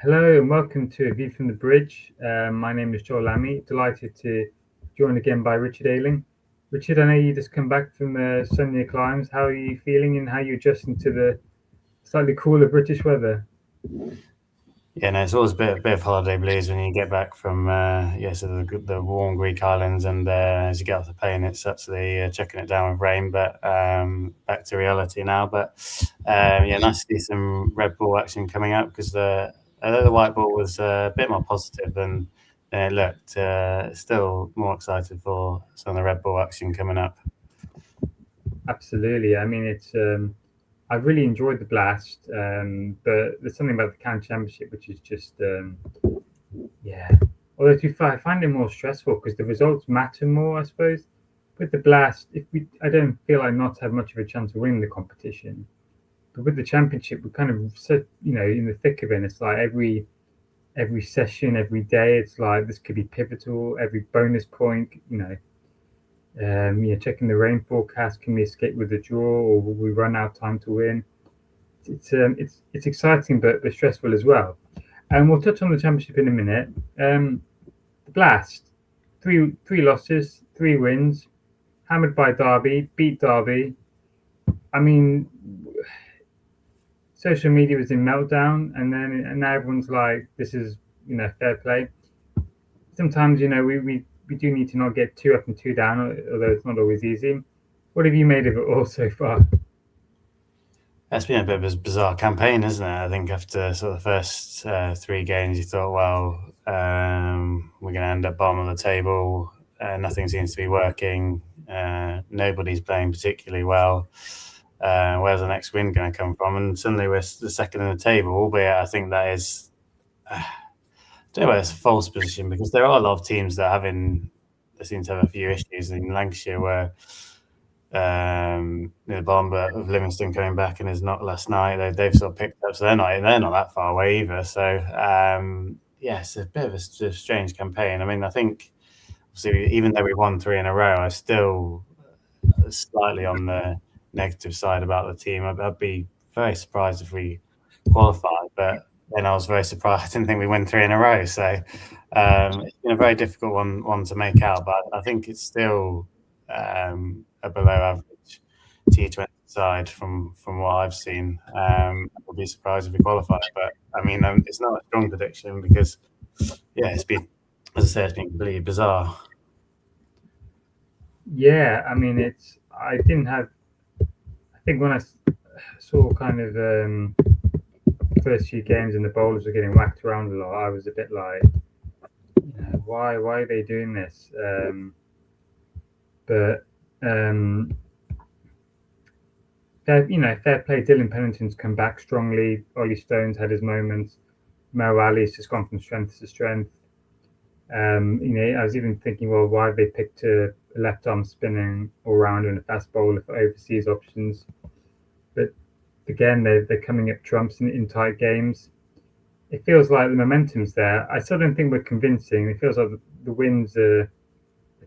Hello and welcome to A View from the Bridge. My name is Joel Lammy. Delighted to join again by Richard Ailing. Richard, I know you just come back from sunnier climes. How are you feeling and how are you adjusting to the slightly cooler British weather? Yeah, no, it's always a bit of holiday blues when you get back from the warm Greek islands, and as you get off the plane, it's actually chucking it down with rain. But back to reality now. But yeah, nice to see some red ball action coming up because although the white ball was a bit more positive than it looked, still more excited for some of the red ball action coming up. Absolutely. I mean, I really enjoyed the Blast, but there's something about the County Championship which is just yeah. Although to be fair, I find it more stressful because the results matter more, I suppose. With the Blast, I don't feel like not have much of a chance of winning the competition. But with the championship, we're kind of so in the thick of it. It's like every session, every day, it's like this could be pivotal. Every bonus point, checking the rain forecast. Can we escape with a draw, or will we run out of time to win? It's exciting, but stressful as well. And we'll touch on the championship in a minute. The Blast, three losses, 3 wins, hammered by Derby, beat Derby. I mean, social media was in meltdown, and now everyone's like, "This is fair play." Sometimes we do need to not get too up and too down, although it's not always easy. What have you made of it all so far? It's been a bit of a bizarre campaign, isn't it? I think after sort of the first 3 games, you thought, well, we're going to end up bottom of the table. Nothing seems to be working. Nobody's playing particularly well. Where's the next win going to come from? And suddenly we're the second in the table, albeit I think that is, I don't know whether it's a false position because there are a lot of teams that seem to have a few issues in Lancashire where the Bomber of Livingston coming back in his knock last night. They've sort of picked up, so they're not that far away either. So yeah, it's a bit of a strange campaign. I mean, I think obviously even though we won 3 in a row, I still slightly on the negative side about the team. I'd be very surprised if we qualified, but then I was very surprised. I didn't think we win 3 in a row. So it's been a very difficult one to make out, but I think it's still a below average T20 side from what I've seen. I would be surprised if we qualified, but I mean, it's not a strong prediction because, yeah, it's been, as I say, it's been completely bizarre. Yeah, I mean, I didn't have. I think when I saw kind of first few games and the bowlers were getting whacked around a lot, I was a bit like, why are they doing this? But fair play. Dylan Pennington's come back strongly. Ollie Stone's had his moments. Mo Ali's just gone from strength to strength. I was even thinking, well, why have they picked a left arm spinning all rounder and a fast bowler for overseas options? But again, they're coming up trumps in tight games. It feels like the momentum's there. I still don't think we're convincing. It feels like the wins are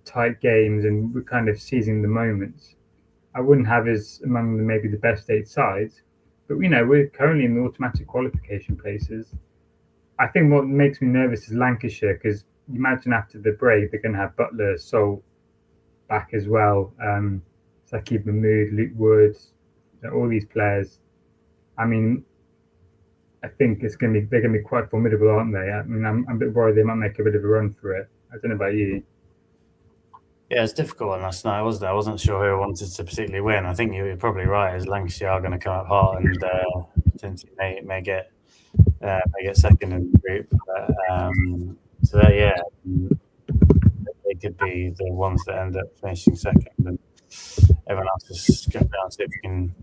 tight games and we're kind of seizing the moments. I wouldn't have us among maybe the best 8 sides, but we're currently in the automatic qualification places. I think what makes me nervous is Lancashire because imagine after the break they're going to have Butler, Salt back as well. Saki Mahmood, Luke Woods, all these players. I mean, I think they're going to be quite formidable, aren't they? I mean, I'm a bit worried they might make a bit of a run for it. I don't know about you. Yeah, it's a difficult one last night, wasn't it? I wasn't sure who wanted to particularly win. I think you're probably right, as Lancashire are going to come up hot and potentially may get second in the group. But, yeah, they could be the ones that end up finishing second, and everyone else is going down to see if we can.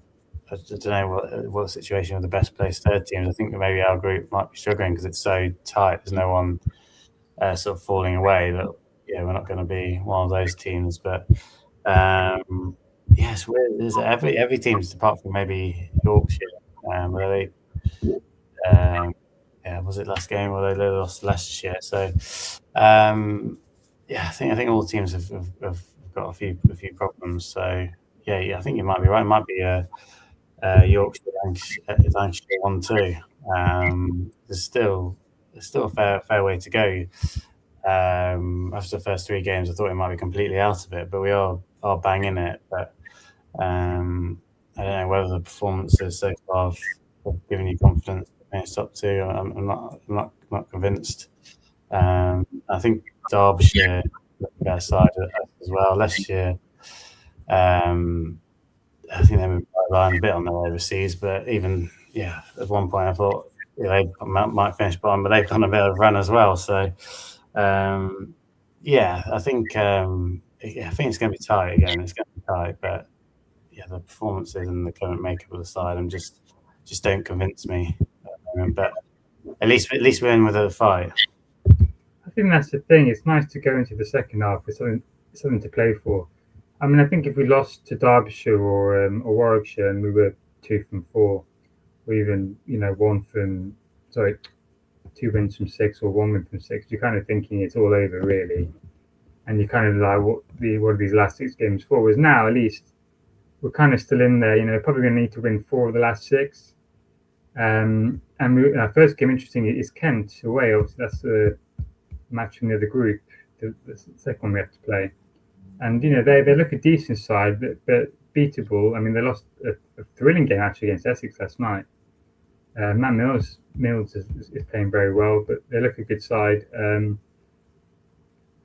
I don't know what the situation with the best placed third teams. I think that maybe our group might be struggling because it's so tight. There's no one sort of falling away. That yeah, we're not going to be one of those teams. But yes, there's every team's apart from maybe Yorkshire, where they yeah, was it last game where they lost to Leicestershire? So yeah, I think all teams have got a few problems. So yeah, I think you might be right. It might be a Yorkshire Lancashire one too. There's still there's still a fair way to go. After the first 3 games, I thought we might be completely out of it, but we are banging it. But I don't know whether the performances so far have given you confidence to finish top 2. I'm not convinced. I think Derbyshire look a better side as well. Leicestershire, I think they moved line a bit on their overseas, but even at one point I thought they might finish bottom, but they've done a bit of a run as well. So I think it's going to be tight again. It's going to be tight, but the performances and the current makeup of the side, just don't convince me at the moment. But at least we're in with a fight. I think that's the thing. It's nice to go into the second half with something to play for. I mean, I think if we lost to Derbyshire or Warwickshire and we were 2 from 4, or even 2 wins from 6 or 1 win from 6, you're kind of thinking it's all over really, and you're kind of like, what are these last 6 games for? Whereas now, at least we're kind of still in there. Probably going to need to win 4 of the last 6. And our first game, interesting, is Kent away. Obviously, that's a match from the other group. The second one we have to play. And they look a decent side, but beatable. I mean, they lost a thrilling game actually against Essex last night. Matt Mills is playing very well, but they look a good side.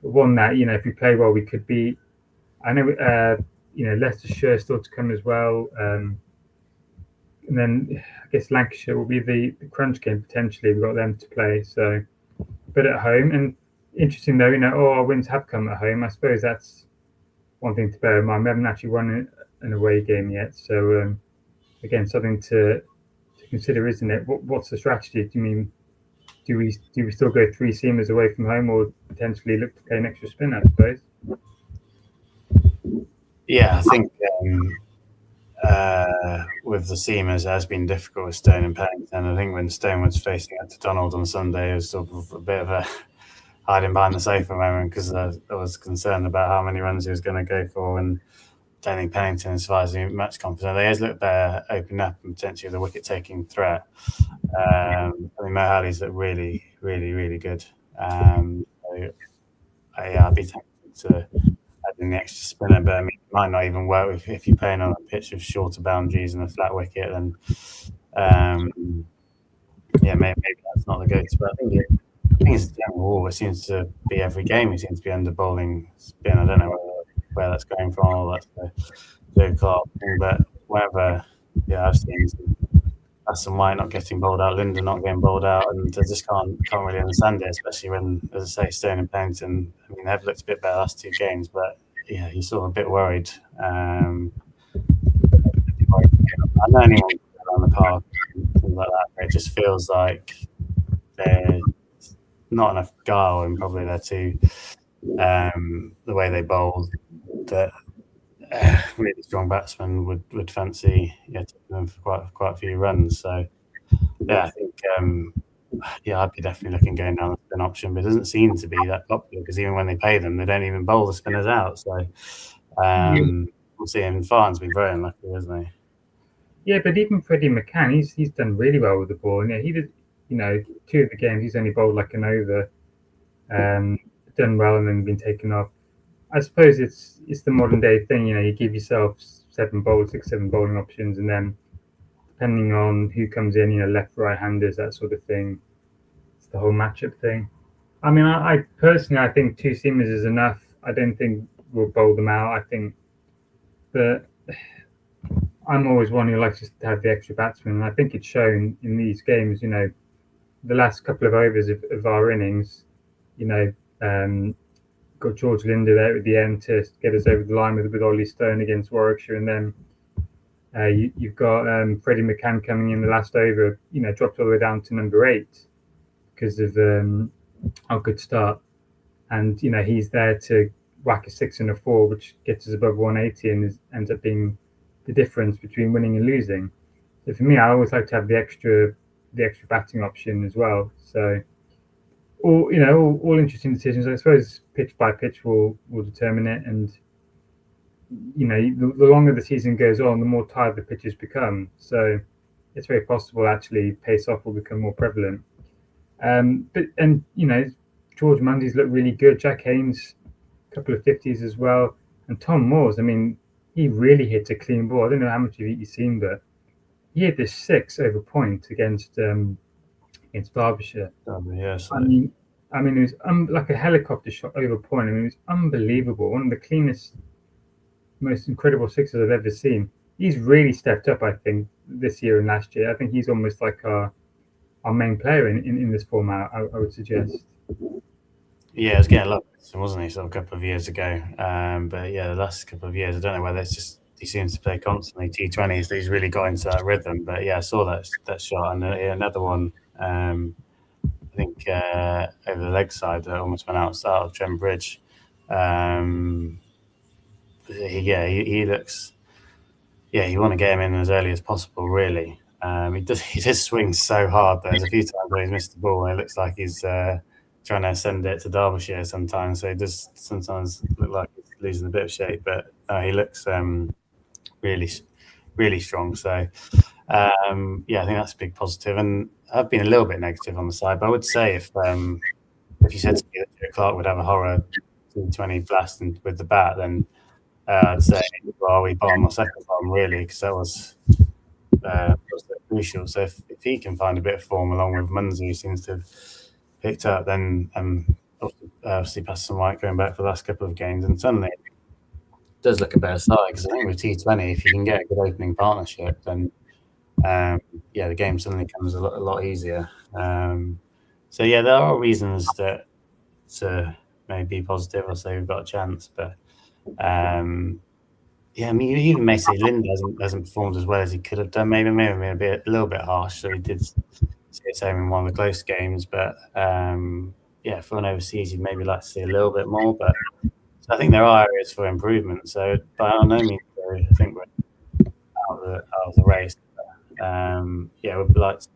One that if we play well, we could beat. I know Leicestershire still to come as well, and then I guess Lancashire will be the crunch game potentially. We've got them to play, so but at home. And interesting though, all our wins have come at home. I suppose that's one thing to bear in mind. We haven't actually won an away game yet, so again, something to consider, isn't it? What's the strategy? Do you mean do we still go 3 seamers away from home, or potentially look to play an extra spin? I suppose. Yeah, I think with the seamers, it has been difficult with Stone and Pennington. I think when Stone was facing up to Donald on Sunday, it was sort of a bit of a hiding behind the sofa moment, because I was concerned about how many runs he was going to go for, and I don't think Pennington, as far as the match confidence, they always look better open up and potentially the wicket taking threat. I think Mo Halley's look really, really, really good. I'd be tempted to add in the extra spinner, but I mean, it might not even work if you're playing on a pitch with shorter boundaries and a flat wicket. Then maybe that's not the go-to. But I think it's a general rule. It seems to be every game. He seems to be under bowling spin. I don't know where that's going from, or that's the Joe Clark thing, but whatever. I've seen Aston White not getting bowled out, Linder not getting bowled out, and I just can't really understand it, especially when, as I say, Stone and Pennington, I mean, they've looked a bit better last 2 games, but you're sort of a bit worried. I know anyone can go around the park and things like that, but it just feels like there's not enough guile in probably their 2, the way they bowl, that really strong batsmen would fancy taking them for quite a few runs. So I think I'd be definitely looking going down the spin option, but it doesn't seem to be that popular, because even when they pay them, they don't even bowl the spinners out. So we'll see. And Farn's been very unlucky, hasn't he? Yeah, but even Freddie McCann, he's done really well with the ball. And he did, 2 of the games he's only bowled like an over, done well and then been taken off. I suppose it's the modern day thing. You give yourself 6, 7 bowling options, and then depending on who comes in, left, right-handers, that sort of thing. It's the whole matchup thing. I mean, I personally, I think 2 seamers is enough. I don't think we'll bowl them out. I think, but I'm always one who likes to have the extra batsman, and I think it's shown in these games. The last couple of overs of our innings, got George Linder there at the end to get us over the line with Ollie Stone against Warwickshire, and then you've got Freddie McCann coming in the last over, dropped all the way down to number 8 because of our good start, and he's there to whack a 6 and a 4, which gets us above 180 and ends up being the difference between winning and losing. So for me, I always like to have the extra batting option as well. So all interesting decisions. I suppose pitch by pitch will determine it, and the longer the season goes on, the more tired the pitches become. So it's very possible actually pace off will become more prevalent. But and George Mundy's looked really good. Jack Haynes, a couple of 50s as well, and Tom Moores. I mean, he really hit a clean ball. I don't know how much of it you've seen, but he hit this 6 over point against Derbyshire. Yeah, I so mean, it was like a helicopter shot over point. I mean, it was unbelievable. One of the cleanest, most incredible sixes I've ever seen. He's really stepped up, I think, this year and last year. I think he's almost like our main player in this format, I would suggest. yeah, it was getting a lot better, wasn't he? Sort of a couple of years ago. But yeah, the last couple of years, I don't know whether it's just he seems to play constantly T20s. He's really got into that rhythm. But yeah, I saw that shot and another one. I think over the leg side that almost went out of Trent Bridge. Um, he looks. Yeah, you want to get him in as early as possible, really. He does swing so hard. There's a few times where he's missed the ball, and it looks like he's trying to send it to Derbyshire sometimes. So he does sometimes look like he's losing a bit of shape, but he looks really, really strong. So yeah, I think that's a big positive. And I've been a little bit negative on the side, but I would say if you said to me that Joe Clark would have a horror T20 blast with the bat, then I'd say, well, we bottom or second bottom, really, because that was crucial. So if he can find a bit of form along with Munzer, who seems to have picked up, then obviously Patterson White going back for the last couple of games, and suddenly it does look a better side. Because I think with T20, if you can get a good opening partnership, then yeah, the game suddenly becomes a lot easier. So yeah, there are reasons to maybe be positive or say we've got a chance, but yeah, I mean, you even may say Lind hasn't performed as well as he could have done. Maybe a little bit harsh. So he did see it home in one of the close games, but yeah, for an overseas, you'd maybe like to see a little bit more. But so I think there are areas for improvement. So by no means, I think we're out of the race. Yeah, we'd like to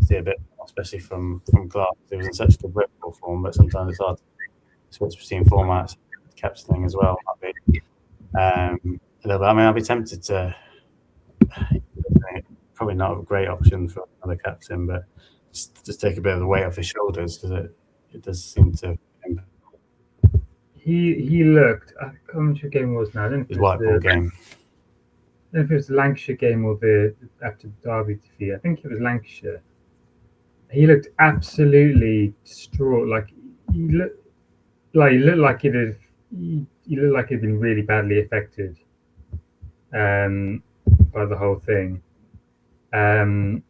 see a bit more, especially from Clark. It was in such good Liverpool form, but sometimes it's hard to switch between formats. Captaining as well might be. A little bit. I mean, I'd be tempted to probably not a great option for another captain, but just take a bit of the weight off his shoulders because it does seem to. He looked. I can't remember which game it was now. I don't know if His it was white ball game. I don't know if it was the Lancashire game or the after the Derby defeat. I think it was Lancashire. He looked absolutely distraught. Like he looked like he looked like he'd been really badly affected by the whole thing. And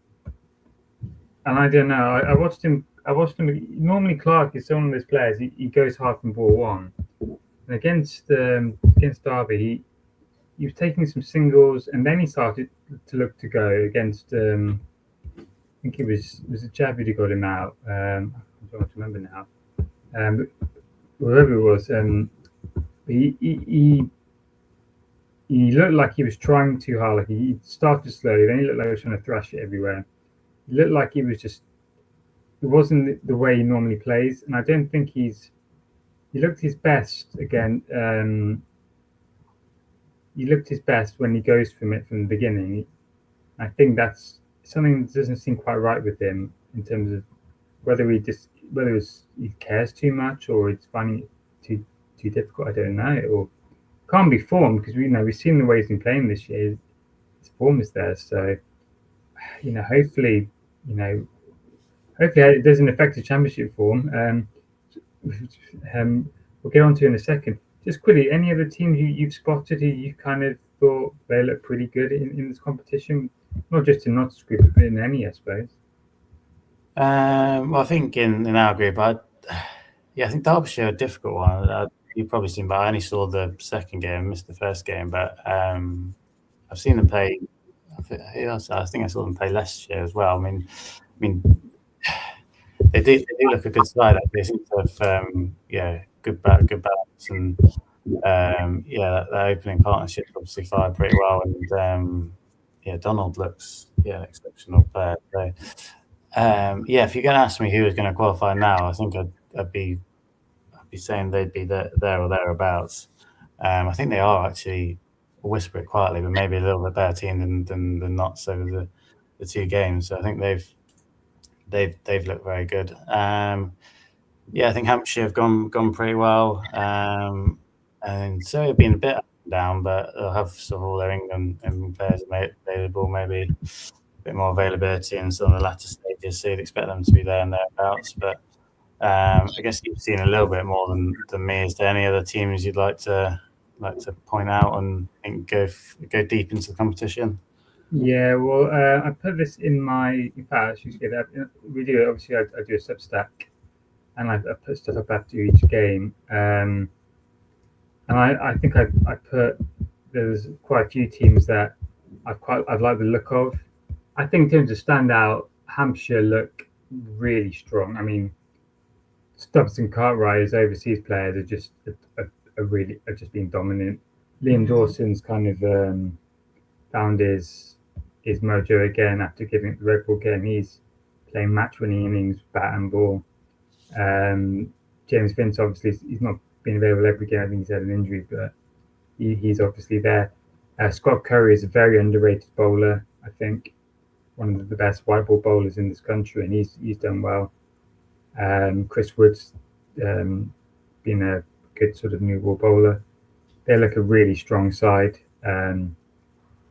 I don't know. I watched him. Normally, Clark is one of those players. He goes hard from ball one, and against Derby, he was taking some singles, and then he started to look to go against. I think it was a Javid who got him out. I don't remember now. Whoever it was, he looked like he was trying too hard. Like he started slowly, then he looked like he was trying to thrash it everywhere. He looked like he was just. It wasn't the way he normally plays, and I don't think he looked his best again. He looked his best when he goes from the beginning. I think that's something that doesn't seem quite right with him in terms of whether he cares too much or he's finding it too difficult. I don't know, or can't be formed because we've seen the way he's been playing this year. His form is there, so hopefully it doesn't affect the championship form. We'll get on to in a second. Just quickly, any other teams you've spotted who you kind of thought they look pretty good in this competition? Not just in Notts group, but in any, I suppose. Well, I think in our group, I think Derbyshire are a difficult one. You've probably seen, but I only saw the second game, missed the first game. But I've seen them play. I think I saw them play Leicestershire as well. I mean, they do look a good side. They seem to have good balance, and that opening partnership obviously fired pretty well. And Donald looks an exceptional player. So if you're going to ask me who is going to qualify now, I think I'd be saying they'd be there or thereabouts. I think they are actually. I'll whisper it quietly, but maybe a little bit better team than Notts over the 2 games. So I think they've they've looked very good. Yeah, I think Hampshire have gone pretty well, and Surrey have been a bit up and down, but they'll have sort of all their England players available, maybe a bit more availability in some of the latter stages, so you'd expect them to be there and thereabouts. But I guess you've seen a little bit more than me. Is there any other teams you'd like to point out and think go deep into the competition? Yeah, well, I put this in my. In fact, I should get that. We do it. Obviously, I do a Substack, and I put stuff up after each game. And I think I put there's quite a few teams that I'd like the look of. I think in terms of standout, Hampshire look really strong. I mean, Stubbs and Cartwright as overseas players are just are really are just being dominant. Liam Dawson's kind of found his mojo again after giving it the Red Bull game. He's playing match winning innings, bat and ball. James Vince obviously he's not been available every game. I think he's had an injury, but he's obviously there. Scott Curry is a very underrated bowler. I think one of the best white ball bowlers in this country, and he's done well. Chris Wood's been a good sort of new ball bowler. They look a really strong side.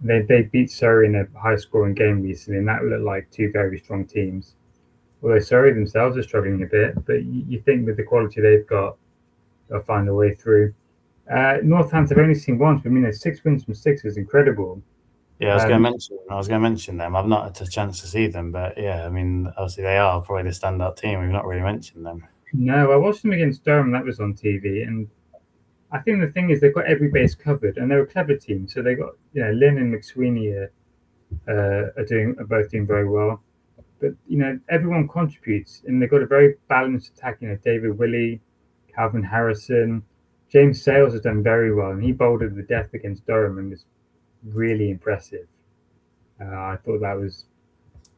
They beat Surrey in a high scoring game recently, and that looked like two very strong teams. Although Surrey themselves are struggling a bit, but you think with the quality they've got, they'll find a way through. Northants I've only seen once, but I mean, there's 6 wins from 6 is incredible. Yeah, I was going to mention them. I've not had a chance to see them, but yeah, I mean, obviously they are probably the standout team. We've not really mentioned them. No, I watched them against Durham. That was on TV, and I think the thing is they've got every base covered, and they're a clever team. So they got Lynn and McSweeney are both doing very well. But everyone contributes, and they've got a very balanced attack. David Willey, Calvin Harrison, James Sales has done very well, and he bowled at the death against Durham and was really impressive. I thought that was,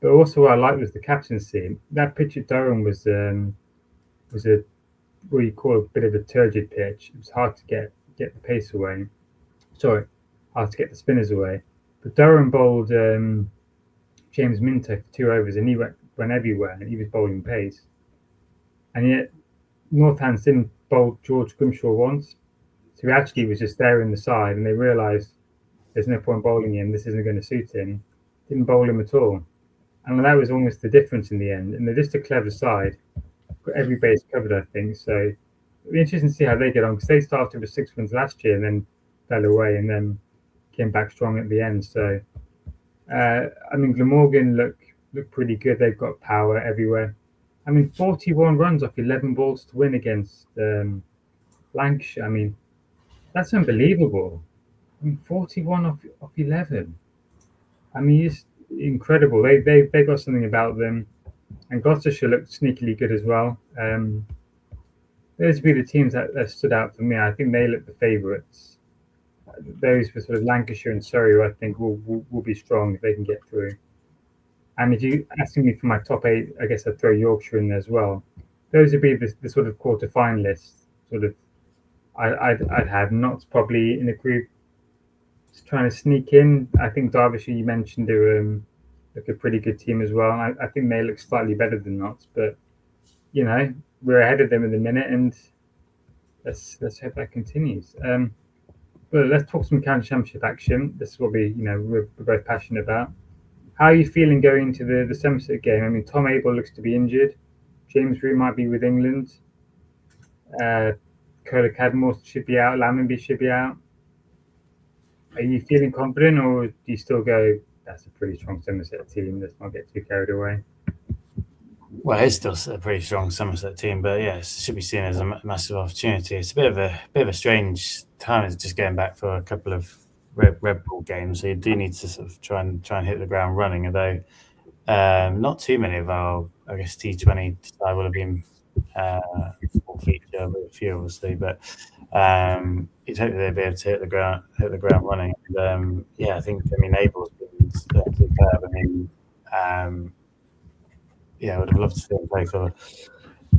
but also what I liked was the captaincy. That pitch at Durham was a what you call a bit of a turgid pitch. It was hard to get the pace away. Sorry, hard to get the spinners away. But Durham bowled James Minter for 2 overs, and he went everywhere, and he was bowling pace. And yet Northants didn't bowl George Grimshaw once, so he actually was just there in the side, and they realised there's no point bowling him. This isn't going to suit him. Didn't bowl him at all, and that was almost the difference in the end. And they're just a clever side. Got every base covered, I think. So it'll be interesting to see how they get on because they started with 6 wins last year and then fell away and then came back strong at the end. So I mean, Glamorgan look pretty good. They've got power everywhere. I mean, 41 runs off 11 balls to win against Lancashire. I mean, that's unbelievable. I mean, 41 off 11. I mean, it's incredible. They got something about them, and Gloucestershire looked sneakily good as well. Those would be the teams that stood out for me. I think they look the favourites. Those for sort of Lancashire and Surrey, who I think will be strong if they can get through. And if you asking me for my top 8, I guess I'd throw Yorkshire in there as well. Those would be the sort of quarter finalists. Sort of, I'd have Notts probably in a group, just trying to sneak in. I think Derbyshire you mentioned they're look a pretty good team as well. I think they look slightly better than Notts, but we're ahead of them in the minute, and let's hope that continues. But let's talk some county championship action. This is what we're both passionate about. How are you feeling going into the Somerset game? I mean, Tom Abel looks to be injured. James Root might be with England. Cola Cadmore should be out. Lammonby should be out. Are you feeling confident, or do you still go, that's a pretty strong Somerset team, let's not get too carried away? Well, it's still a pretty strong Somerset team, but yeah, it should be seen as a massive opportunity. It's a bit of a strange time. It's just getting back for a couple of Red Bull games, so you do need to sort of try and hit the ground running. Although not too many of our, I guess, T20 side will have been full feature, but a few obviously. But you'd hope they'd be able to hit the ground running. And, yeah, I mean, Abel's been superb. I mean, yeah, I would have loved to see him play for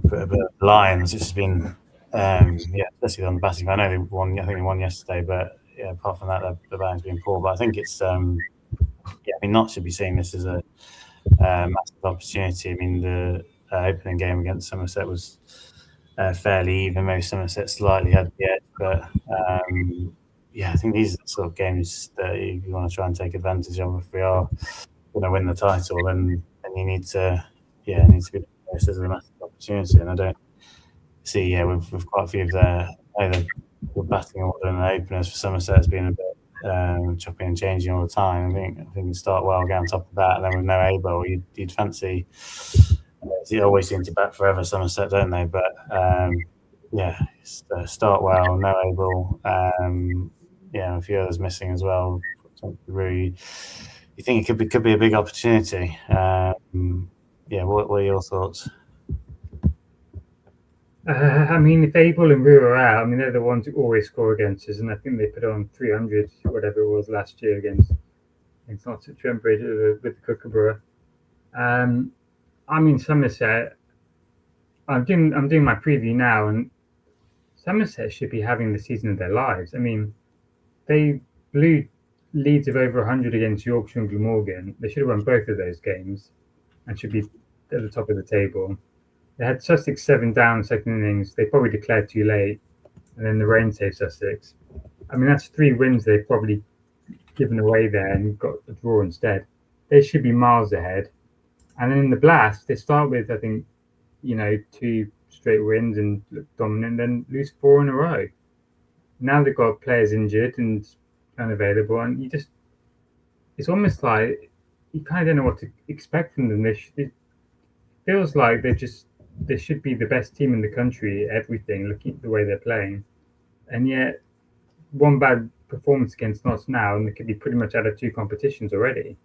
the Lions. It's been, especially on the batting. I know they won. I think they won yesterday, but yeah, apart from that, the batting's been poor. But I think it's, I mean, Notts should be seeing this as a massive opportunity. I mean, the opening game against Somerset was fairly even. Maybe Somerset slightly had the edge, but yeah, I think these are the sort of games that you want to try and take advantage of. If we are going to win the title, then you need to, yeah, it needs to be this as a massive opportunity. And I don't see, yeah, with quite a few of their either the batting order and the openers for Somerset has been a bit chopping and changing all the time. I think you start well, get on top of that, and then with no Abel, you'd fancy. They always seem to bat forever, Somerset, don't they? But yeah, start well, no Abel. Yeah, a few others missing as well. Really, you think it could be a big opportunity. Yeah, what are your thoughts? I mean, if Abel and Rue are out, I mean, they're the ones who always score against us, and I think they put on 300, whatever it was last year against Notts at Trent Bridge with the Kookaburra. I mean, Somerset. I'm doing my preview now, and Somerset should be having the season of their lives. I mean, they blew leads of over 100 against Yorkshire and Glamorgan. They should have won both of those games and should be at the top of the table. They had Sussex 7 down second innings. They probably declared too late, and then the rain saved Sussex. I mean, that's 3 wins they've probably given away there and got a draw instead. They should be miles ahead. And then in the Blast, they start with, I think, 2 straight wins and look dominant, then lose 4 in a row. Now they've got players injured and unavailable, and it's almost like you kind of don't know what to expect from them. It feels like they should be the best team in the country at everything, looking at the way they're playing, and yet one bad performance against Notts now, and they could be pretty much out of 2 competitions already.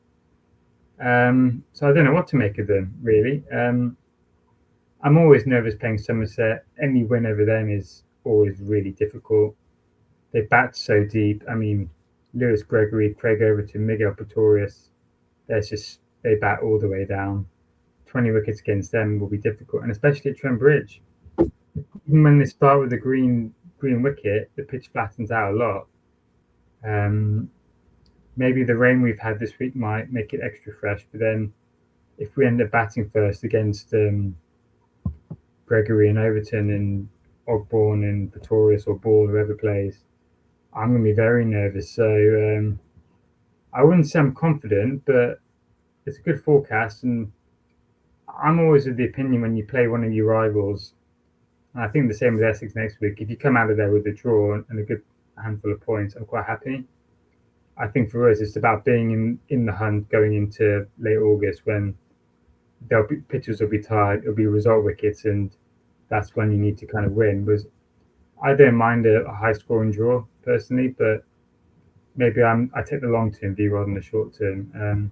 So I don't know what to make of them really. I'm always nervous playing Somerset. Any win over them is always really difficult. They bat so deep. I mean, Lewis Gregory, Craig Overton, Miguel Pretorius. They bat all the way down. 20 wickets against them will be difficult, and especially at Trent Bridge. Even when they start with a green wicket, the pitch flattens out a lot. Maybe the rain we've had this week might make it extra fresh, but then if we end up batting first against Gregory and Overton and Ogborn and Pretorius or Ball, whoever plays, I'm going to be very nervous. So I wouldn't say I'm confident, but it's a good forecast. And I'm always of the opinion when you play one of your rivals, and I think the same with Essex next week, if you come out of there with a draw and a good handful of points, I'm quite happy. I think for us, it's about being in the hunt going into late August when pitchers will be tired, it'll be result wickets, and that's when you need to kind of win. Because I don't mind a high scoring draw personally, but maybe I take the long term view rather than the short term.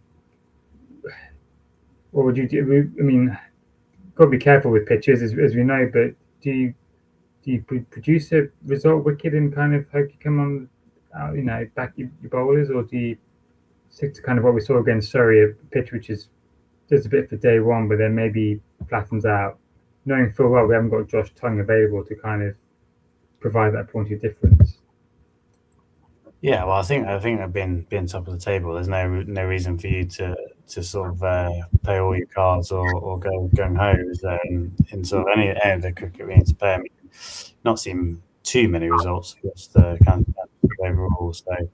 What would you do? I mean, got to be careful with pitches as we know, but do you produce a result wicket and kind of hope you come on, back your bowlers, or do you stick to kind of what we saw against Surrey, a pitch which does a bit for day one, but then maybe flattens out, knowing full well we haven't got Josh Tongue available to kind of provide that point of difference. Yeah, well, I think that being top of the table, there's no reason for you to sort of play all your cards or go gung ho in sort of any of the cricket we need to play. I mean, not seen too many results across the country overall, so I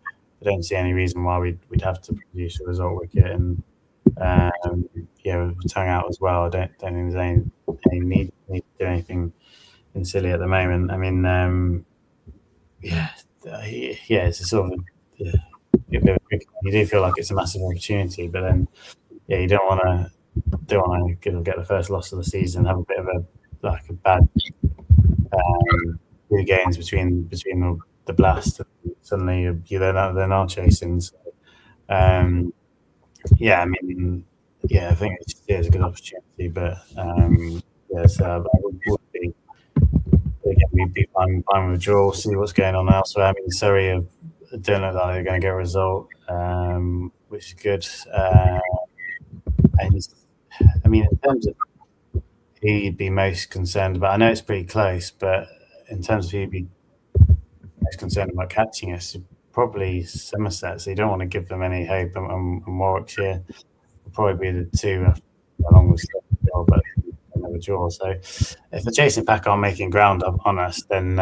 don't see any reason why we'd have to produce a result wicket. And yeah, with Tongue out as well, I don't think there's any need to do anything in silly at the moment. I mean, yeah, it's a sort of you do feel like it's a massive opportunity, but then yeah, you don't want to get the first loss of the season, have a bit of a bad 3 games between the Blast, and suddenly they're not chasing. So, yeah, I mean, yeah, I think it's a good opportunity, but yeah, so I would be. Again, we'd be fine with a draw, see what's going on elsewhere. I mean, Surrey don't look like they're going to get a result, which is good. And I mean, in terms of who you'd be most concerned about, I know it's pretty close, but in terms of who you'd be most concerned about catching us, probably Somerset. So you don't want to give them any hope, and Warwickshire will probably be the two along with Stoke, but another draw. So if the chasing pack aren't making ground up on us, then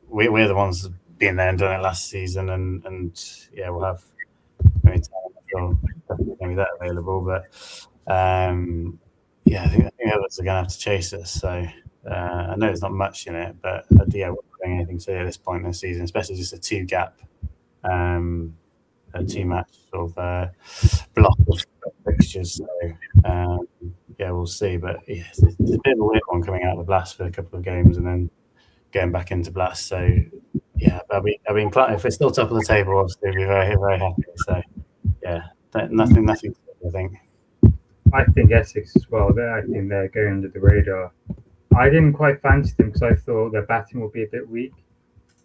we're the ones being there and done it last season, and yeah, we'll have maybe definitely going to be that available, but yeah, I think others are going to have to chase us. So I know there's not much in it, but yeah, we're not doing anything to at this point in the season, especially just a a two-match sort of block of fixtures. So yeah, we'll see. But yeah, it's a bit of a weird one coming out of the Blast for a couple of games and then going back into Blast. So yeah, if we're still top of the table, obviously we'll be very, very happy. So yeah, nothing to do, I think. I think Essex as well. I think they're going under the radar. I didn't quite fancy them because I thought their batting would be a bit weak.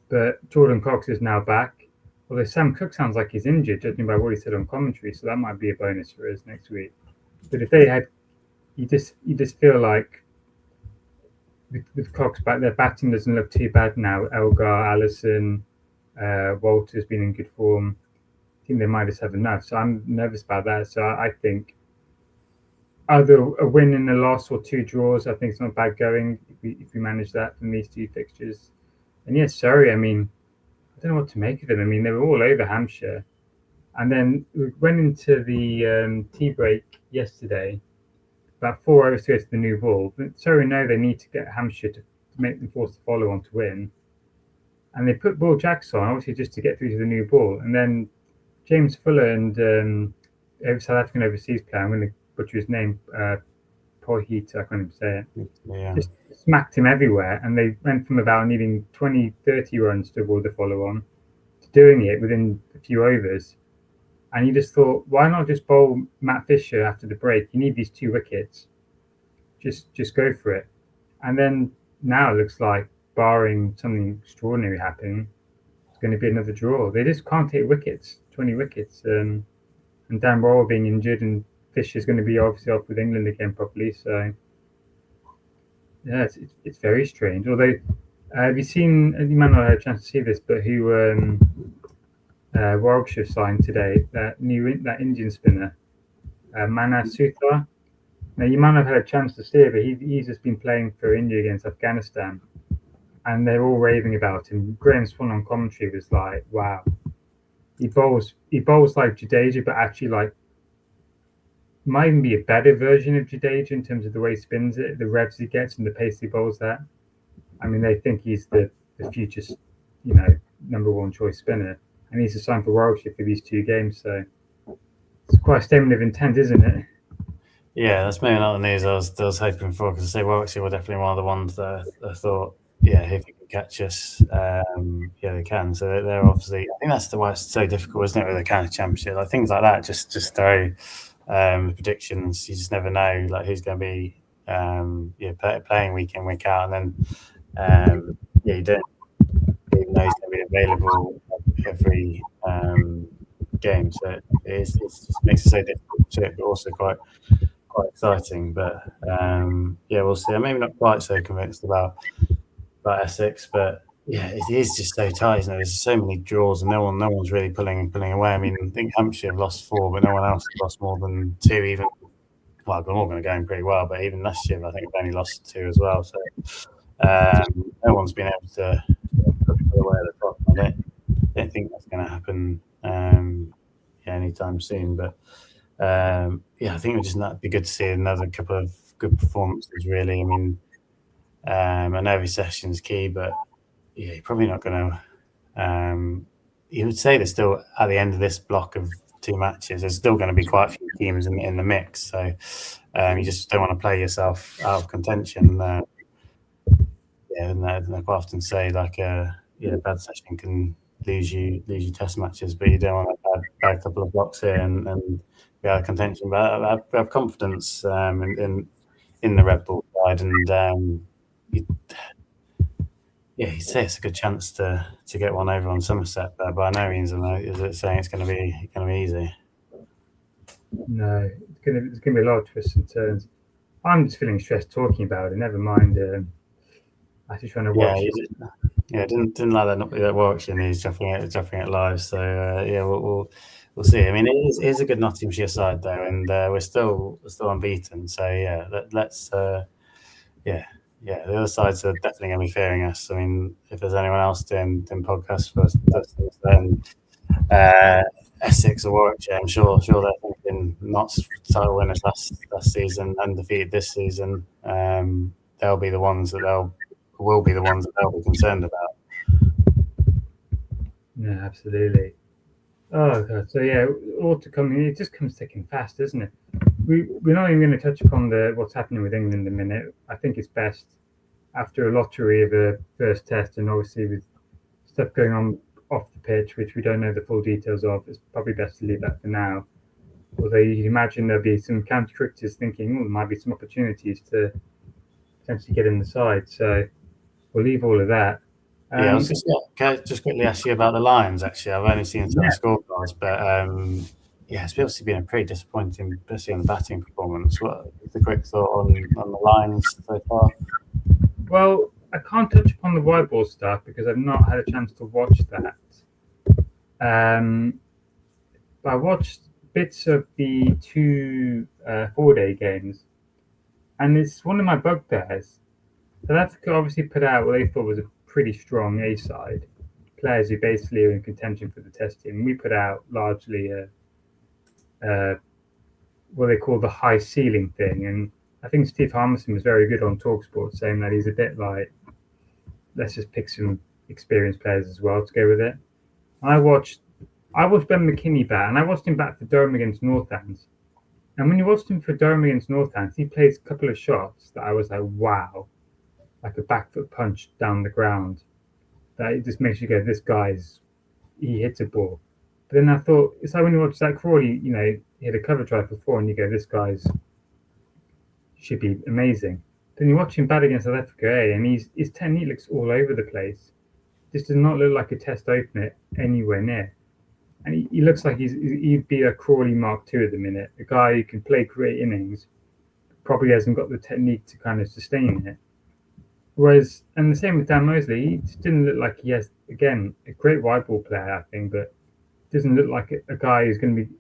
But Jordan Cox is now back. Although Sam Cook sounds like he's injured, judging by what he said on commentary, so that might be a bonus for us next week. But if they had, you just feel like with Cox back, their batting doesn't look too bad now. Elgar, Allison, Walter's been in good form. I think they might just have enough. So I'm nervous about that. So I think either a win and a loss or two draws, I think it's not bad going if we manage that from these two fixtures. And yes, Surrey, I mean, I don't know what to make of them. I mean, they were all over Hampshire. And then we went into the tea break yesterday, about 4 hours to go to the new ball. But Surrey know they need to get Hampshire to make them force the follow on to win. And they put Ball Jacks on, obviously, just to get through to the new ball. And then James Fuller and South African overseas player, I'm going to butcher his name, Pohita, I can't even say it. Yeah. Just smacked him everywhere, and they went from about needing 20, 30 runs to avoid the follow-on to doing it within a few overs. And you just thought, why not just bowl Matt Fisher after the break? You need these 2 wickets. Just go for it. And then now it looks like, barring something extraordinary happening, it's going to be another draw. They just can't take wickets, 20 wickets. And Dan Royal being injured, and Fisher's going to be obviously off with England again properly. So yeah, it's very strange. Although, have you seen? You might not have had a chance to see this, but who Warwickshire signed today? That Indian spinner, Manas Suthar. Now you might not have had a chance to see it, but he's just been playing for India against Afghanistan, and they're all raving about him. Graham Swan on commentary was like, "Wow, he bowls like Jadeja, but actually like." Might even be a better version of Jadeja in terms of the way he spins it, the revs he gets, and the pace he bowls that. I mean, they think he's the future, number 1 choice spinner, and he's assigned for Warwickshire for these 2 games. So it's quite a statement of intent, isn't it? Yeah, that's maybe not the news I was hoping for, because I say Warwickshire were definitely one of the ones that I thought, yeah, if they can catch us, yeah, they can. So they're obviously, I think that's why it's so difficult, isn't it, with the county championship? Like things like that, just throw predictions. You just never know, like who's going to be playing week in, week out, and then you don't even know who's going to be available every game. So it just makes it so difficult to check, but also quite exciting. But yeah, we'll see. I'm maybe not quite so convinced about Essex, but yeah, it is just so tight, isn't it? There's so many draws, and no one's really pulling away. I mean, I think Hampshire have lost 4, but no one else has lost more than 2. Even well, Glamorgan are going pretty well, but even last year, I think they've only lost 2 as well. So no one's been able to pull away at the top. I don't think that's going to happen anytime soon. But yeah, I think it would just be good to see another couple of good performances. Really, I mean, I know every session's key, but yeah, you're probably not going to. You would say they're still at the end of this block of 2 matches. There's still going to be quite a few teams in the mix, so you just don't want to play yourself out of contention. Yeah, and they quite often say like a bad session can lose you test matches, but you don't want to have a couple of blocks here and be out of contention. But I have confidence in the Red Bull side, and you'd say it's a good chance to get one over on Somerset, but by no means is it saying it's going to be easy. No, it's gonna be a lot of twists and turns. I'm just feeling stressed talking about it. Never mind. Actually trying to watch. Didn't like that Warwickshire news dropping it live. So yeah, we'll we'll see. I mean, it is a good Nottinghamshire side though, and we're still unbeaten. So yeah, let's yeah, the other sides are definitely going to be fearing us. I mean, if there's anyone else doing podcasts for us, then Essex or Warwickshire, I'm sure they're thinking Notts title winners last season, undefeated this season. They'll be the ones that will be the ones that they'll be concerned about. Yeah, absolutely. Oh god, so yeah, all to come. It just comes thick and fast, doesn't it? We're not even going to touch upon what's happening with England in a minute. I think it's best after a lottery of a first test, and obviously with stuff going on off the pitch, which we don't know the full details of. It's probably best to leave that for now. Although you can imagine there'll be some counter cricketers thinking, there might be some opportunities to potentially get in the side. So we'll leave all of that. Yeah, I was can I just quickly ask you about the Lions? Actually, I've only seen some scorecards, but yeah, it's obviously been a pretty disappointing, especially on the batting performance. What is the quick thought on the Lions so far? Well, I can't touch upon the white ball stuff because I've not had a chance to watch that. But I watched bits of the two 4-day games, and it's one of my bugbears. South Africa obviously put out what they thought was a pretty strong A side, players who basically are in contention for the test team. We put out largely what they call the high ceiling thing, and I think Steve Harmison was very good on Talksport, saying that he's a bit like, let's just pick some experienced players as well to go with it. And I watched Ben McKinney bat, and I watched him bat for Durham against Northants. And when you watched him for Durham against Northants, he plays a couple of shots that I was like, wow, like a back foot punch down the ground. That it just makes you go, he hits a ball. But then I thought, it's like when you watch Zach Crawley, he hit a cover drive before, and you go, this guy's should be amazing. Then you watch him bat against South Africa, and his technique looks all over the place. This does not look like a test opener anywhere near. And he looks like he'd be a Crawley Mark II at the minute. A guy who can play great innings, probably hasn't got the technique to kind of sustain it. Whereas, and the same with Dan Mosley, he just didn't look like he has, again, a great white ball player, I think, but doesn't look like a guy who's going to be,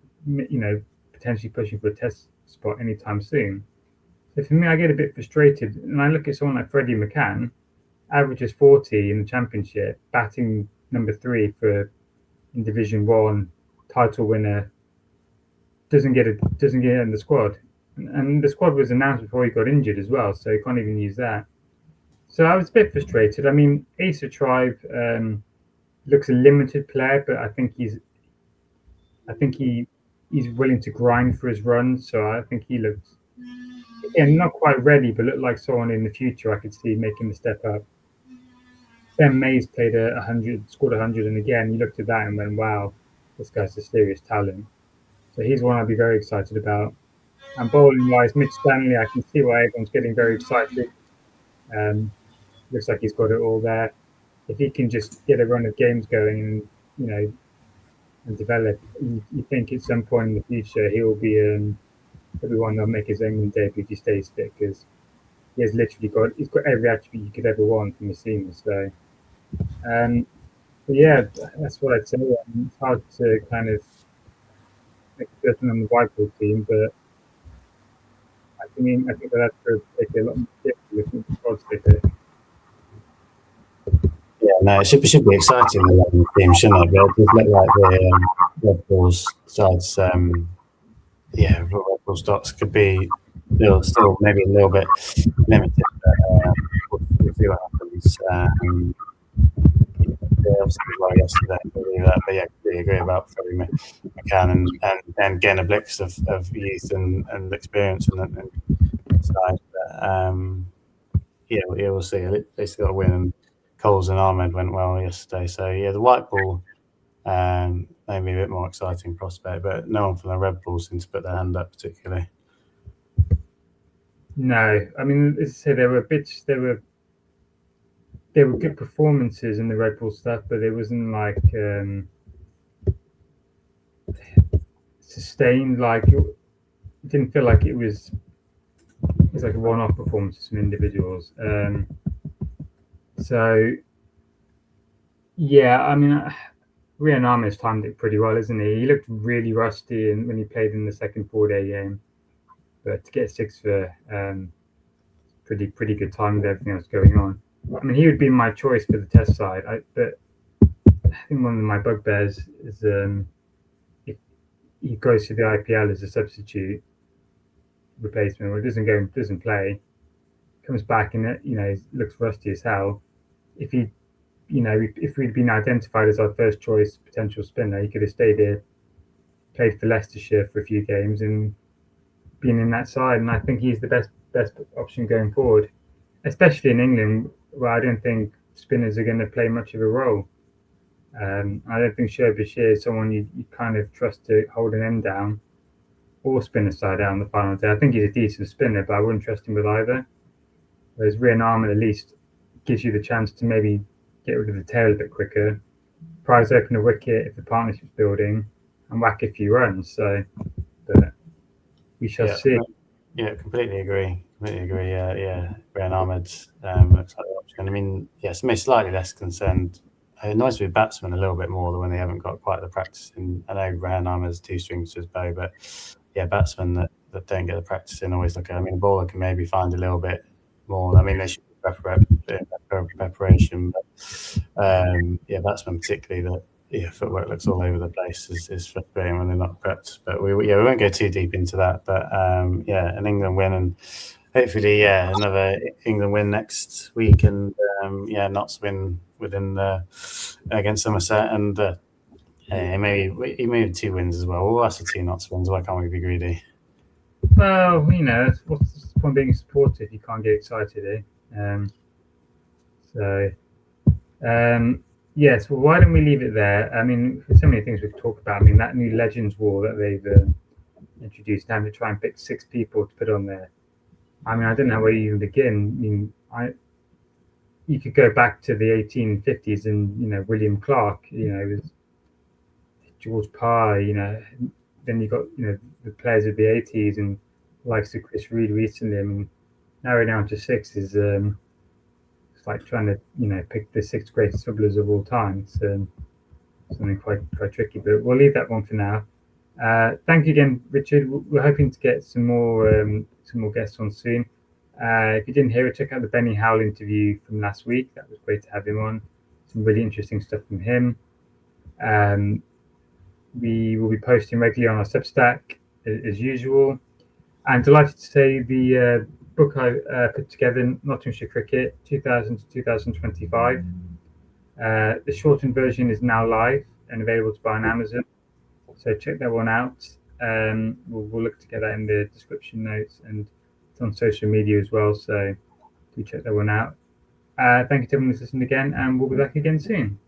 potentially pushing for a test spot anytime soon. So for me, I get a bit frustrated, and I look at someone like Freddie McCann, averages 40 in the championship, batting number 3 in Division 1, title winner, doesn't get in the squad. And the squad was announced before he got injured as well, so he can't even use that. So I was a bit frustrated. I mean, Asa Tribe looks a limited player, but I think he's willing to grind for his run. So I think he looks, again, not quite ready, but looked like someone in the future I could see making the step up. Ben Mays played 100, scored 100, and again, you looked at that and went, wow, this guy's a serious talent. So he's one I'd be very excited about. And bowling-wise, Mitch Stanley, I can see why everyone's getting very excited. Looks like he's got it all there. If he can just get a run of games going and develop, you think at some point in the future he'll be one that'll make his England debut if he stays fit, because he's got every attribute you could ever want from a seamer. So, but yeah, that's what I'd say. It's hard to kind of make a judgment on the whiteboard team, but I think that that's to take a lot more seriously looking at the squads they pick. Yeah, no, it should be exciting, the team, shouldn't it? But it does look like the Red Bulls sides, Red Bull stocks could be still maybe a little bit limited, but we'll see what happens. Obviously, well, yesterday, but yeah, I completely agree about Freddie McCann and getting a blitz of youth and experience and side. But, we'll see. They still got to win. And Coles and Ahmed went well yesterday, so yeah, the white ball maybe a bit more exciting prospect, but no one from the Red Bulls seems to put their hand up particularly. No, I mean, as I say, there were good performances in the Red Bull stuff, but it wasn't like sustained. Like it didn't feel like it was like a one-off performance from individuals. So yeah, I mean, Rianama's timed it pretty well, isn't he? He looked really rusty when he played in the second 4-day game, but to get 6 for pretty good time with everything else going on. I mean, he would be my choice for the Test side, but I think one of my bugbears is if he goes to the IPL as a substitute replacement, or doesn't play, comes back and looks rusty as hell. If we'd been identified as our first choice potential spinner, he could have stayed here, played for Leicestershire for a few games, and been in that side. And I think he's the best option going forward, especially in England, where I don't think spinners are going to play much of a role. I don't think Shoaib Bashir is someone you kind of trust to hold an end down or spin a side out on the final day. I think he's a decent spinner, but I wouldn't trust him with either. Whereas Rian Arman at least gives you the chance to maybe get rid of the tail a bit quicker, prize open a wicket if the partnership's building, and whack a few runs. So, but we shall see. Yeah, completely agree. Yeah. Rian Ahmed looks like the option. I mean, yes, maybe slightly less concerned. It annoys me with batsmen a little bit more than when they haven't got quite the practice in. I know Rian Ahmed's 2 strings to his bow, but yeah, batsmen that don't get the practice in always look at. I mean, a bowler can maybe find a little bit more. I mean, they should preparation, but yeah, batsmen particularly that footwork looks all over the place is frustrating when they're not prepped. But we won't go too deep into that. But yeah, an England win and hopefully another England win next week, and Notts win within the against Somerset, and maybe 2 wins as well. We'll ask for 2 Notts wins. Why can't we be greedy? Well, what's the point being supportive if you can't get excited, eh? Yes, well, why don't we leave it there? I mean, there's so many things we could talk about. I mean, that new Legends Wall that they've introduced now to try and pick 6 people to put on there. I mean, I don't know where you even begin. I mean, you could go back to the 1850s and, William Clark, it was George Parr, then you got, the players of the 80s and likes of Chris Reed recently. I mean, narrowing down to 6 is it's like trying to pick the 6 greatest dribblers of all time. It's something quite tricky, but we'll leave that one for now. Thank you again, Richard. We're hoping to get some more guests on soon. If you didn't hear it, check out the Benny Howell interview from last week. That was great to have him on. Some really interesting stuff from him. We will be posting regularly on our Substack as usual. I'm delighted to say the book I put together, Nottinghamshire Cricket 2000 to 2025. The shortened version is now live and available to buy on Amazon. So check that one out. We'll look to get that in the description notes, and it's on social media as well. So do check that one out. Thank you to everyone who's listened again, and we'll be back again soon.